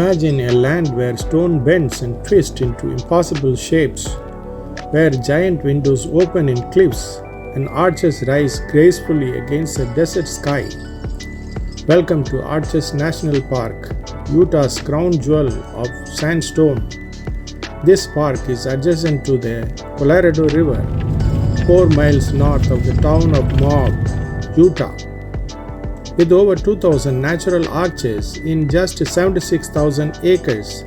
Imagine a land where stone bends and twists into impossible shapes, where giant windows open in cliffs and arches rise gracefully against the desert sky. Welcome to Arches National Park, Utah's crown jewel of sandstone. This park is adjacent to the Colorado River, 4 miles north of the town of Moab, Utah. With over 2,000 natural arches in just 76,000 acres,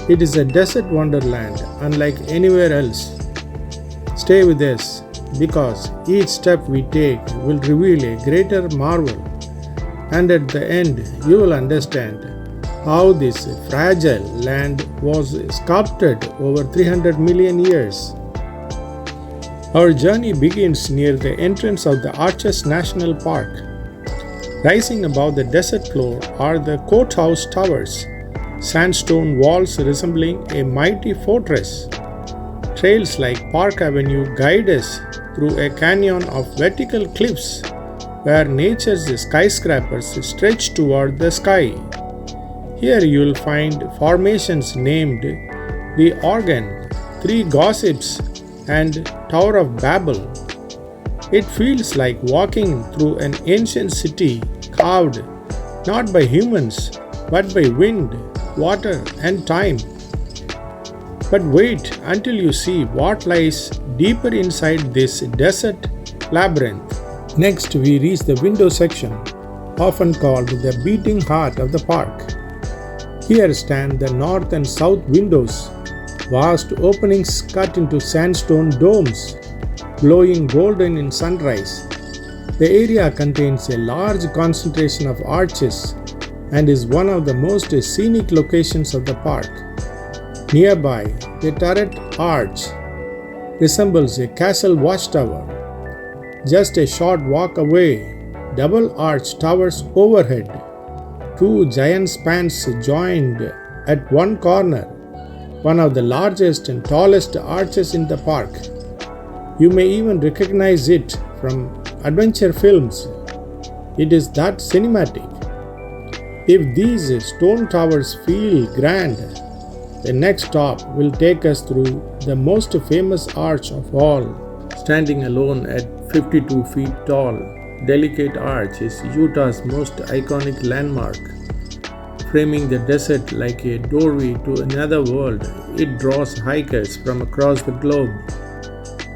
it is a desert wonderland unlike anywhere else. Stay with us because each step we take will reveal a greater marvel, and at the end you will understand how this fragile land was sculpted over 300 million years. Our journey begins near the entrance of the Arches National Park. Rising above the desert floor are the Courthouse Towers, sandstone walls resembling a mighty fortress. Trails like Park Avenue guide us through a canyon of vertical cliffs where nature's skyscrapers stretch toward the sky. Here you will find formations named the Organ, Three Gossips, and Tower of Babel. It feels like walking through an ancient city carved not by humans but by wind, water, and time. But wait until you see what lies deeper inside this desert labyrinth. Next, we reach the window section, often called the beating heart of the park. Here stand the north and south windows, vast openings cut into sandstone domes, glowing golden in sunrise. The area contains a large concentration of arches and is one of the most scenic locations of the park. Nearby, the turret arch resembles a castle watchtower. Just a short walk away, double arch towers overhead. 2 giant spans joined at one corner, one of the largest and tallest arches in the park. You may even recognize it from adventure films. It is that cinematic. If these stone towers feel grand, the next stop will take us through the most famous arch of all. Standing alone at 52 feet tall, Delicate Arch is Utah's most iconic landmark. Framing the desert like a doorway to another world, it draws hikers from across the globe.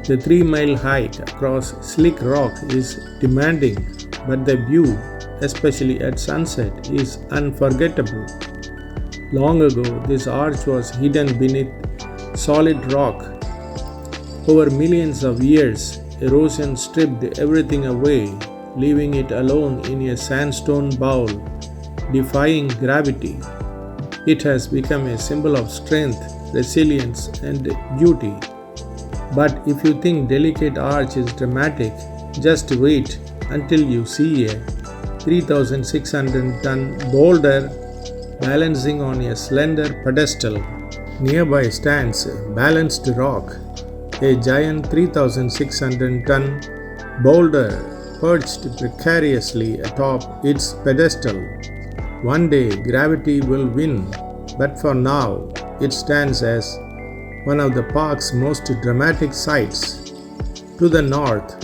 The 3-mile hike across slick rock is demanding, but the view, especially at sunset, is unforgettable. Long ago, this arch was hidden beneath solid rock. Over millions of years, erosion stripped everything away, leaving it alone in a sandstone bowl, defying gravity. It has become a symbol of strength, resilience, and beauty. But if you think Delicate Arch is dramatic, just wait until you see a 3,600-ton boulder balancing on a slender pedestal. Nearby stands Balanced Rock, a giant 3,600-ton boulder perched precariously atop its pedestal. One day gravity will win, but for now it stands as one of the park's most dramatic sights. To the north,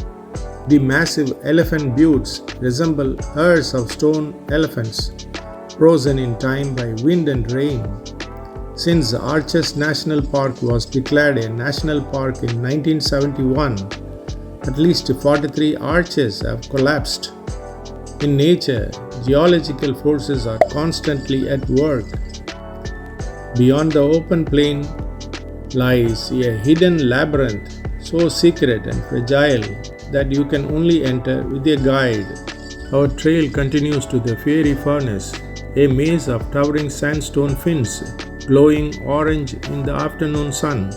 the massive elephant buttes resemble herds of stone elephants, frozen in time by wind and rain. Since the Arches National Park was declared a national park in 1971, at least 43 arches have collapsed. In nature, geological forces are constantly at work. Beyond the open plain lies a hidden labyrinth so secret and fragile that you can only enter with a guide. Our trail continues to the fiery furnace, a maze of towering sandstone fins glowing orange in the afternoon sun.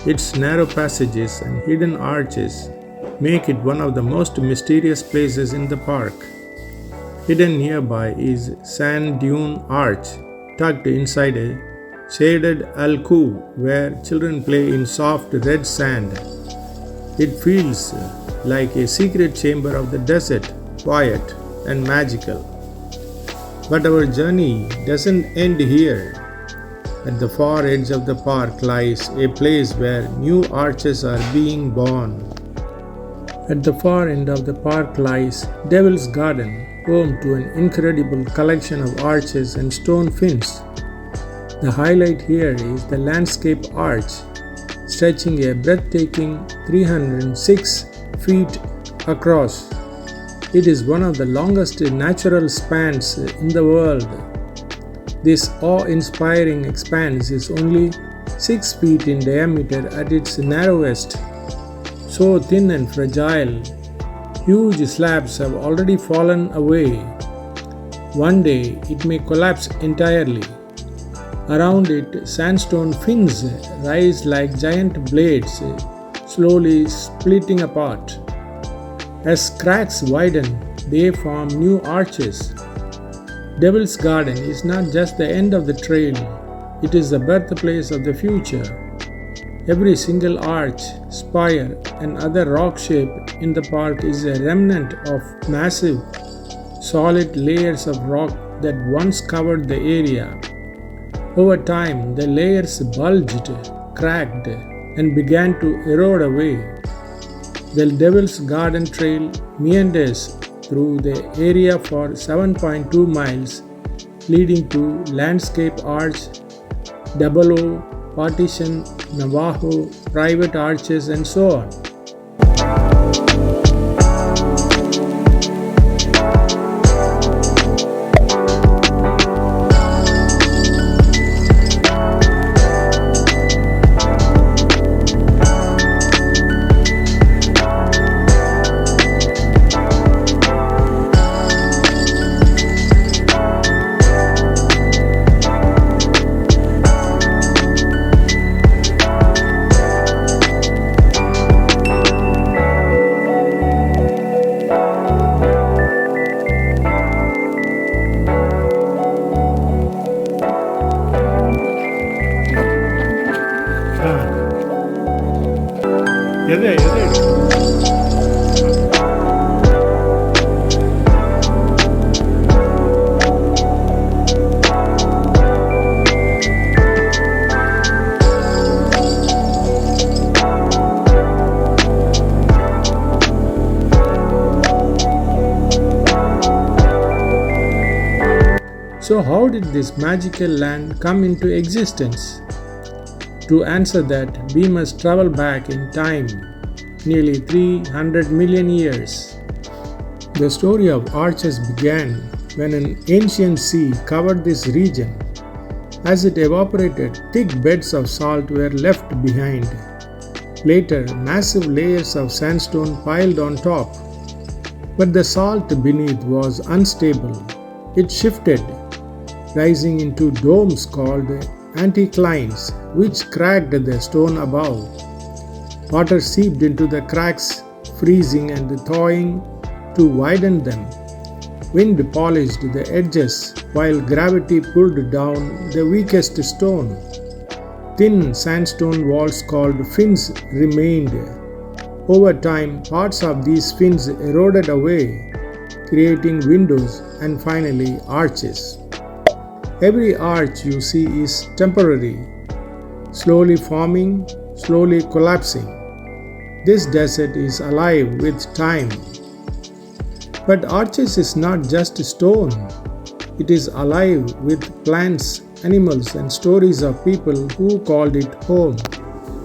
Its narrow passages and hidden arches make it one of the most mysterious places in the park. Hidden nearby is Sand Dune Arch, tucked inside a shaded alcove where children play in soft red sand. It feels like a secret chamber of the desert, quiet and magical. But our journey doesn't end here. At the far edge of the park lies a place where new arches are being born. At the far end of the park lies Devil's Garden, home to an incredible collection of arches and stone fins. The highlight here is the landscape arch, stretching a breathtaking 306 feet across. It is one of the longest natural spans in the world. This awe-inspiring expanse is only 6 feet in diameter at its narrowest. So thin and fragile, huge slabs have already fallen away. One day it may collapse entirely. Around it, sandstone fins rise like giant blades, slowly splitting apart. As cracks widen, they form new arches. Devil's Garden is not just the end of the trail, it is the birthplace of the future. Every single arch, spire, and other rock shape in the park is a remnant of massive, solid layers of rock that once covered the area. Over time, the layers bulged, cracked, and began to erode away. The Devil's Garden Trail meanders through the area for 7.2 miles, leading to Landscape Arch, Double O, Partition, Navajo, private arches, and so on. எது So, how did this magical land come into existence? To answer that, we must travel back in time, nearly 300 million years. The story of arches began when an ancient sea covered this region. As it evaporated, thick beds of salt were left behind. Later, massive layers of sandstone piled on top. But the salt beneath was unstable. It shifted, rising into domes called anticlines, which cracked the stone above. Water seeped into the cracks, freezing and thawing to widen them. Wind polished the edges, while gravity pulled down the weakest stone. Thin sandstone walls called fins remained. Over time, parts of these fins eroded away, creating windows and finally arches. Every arch you see is temporary, slowly forming, slowly collapsing. This desert is alive with time. But arches is not just stone. It is alive with plants, animals, and stories of people who called it home.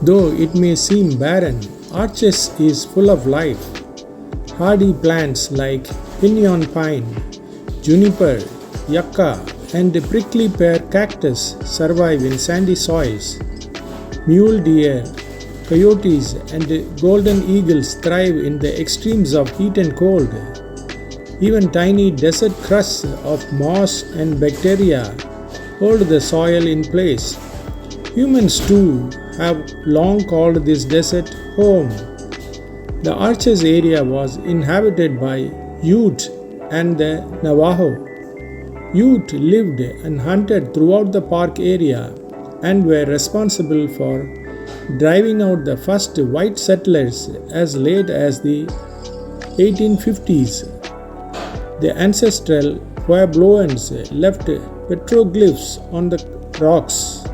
Though it may seem barren, arches is full of life. Hardy plants like pinyon pine, juniper, yucca, and prickly pear cactus survive in sandy soils. Mule deer, coyotes, and golden eagles thrive in the extremes of heat and cold. Even tiny desert crusts of moss and bacteria hold the soil in place. Humans too have long called this desert home. The Arches area was inhabited by Ute and the Navajo. Ute lived and hunted throughout the park area and were responsible for driving out the first white settlers as late as the 1850s. The ancestral Puebloans left petroglyphs on the rocks.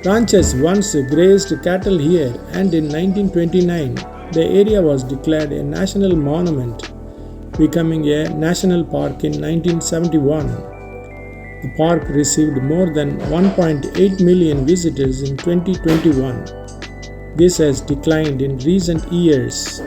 Ranchers once grazed cattle here, and in 1929 the area was declared a national monument, becoming a national park in 1971. The park received more than 1.8 million visitors in 2021. This has declined in recent years.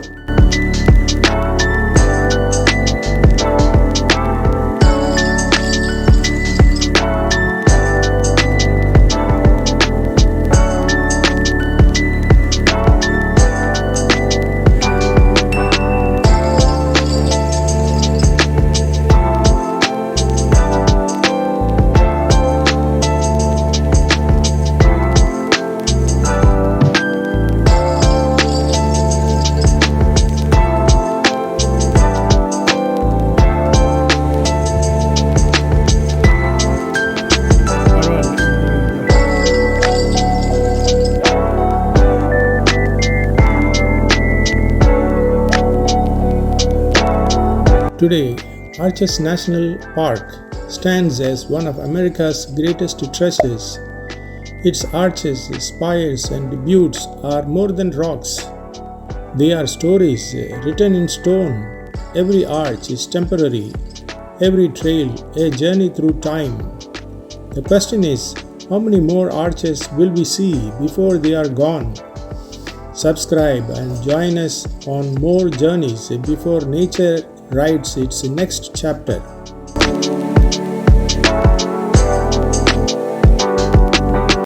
Today, Arches National Park stands as one of America's greatest treasures. Its arches, spires, and buttes are more than rocks. They are stories written in stone. Every arch is temporary, every trail a journey through time. The question is, how many more arches will we see before they are gone? Subscribe and join us on more journeys before nature writes its next chapter.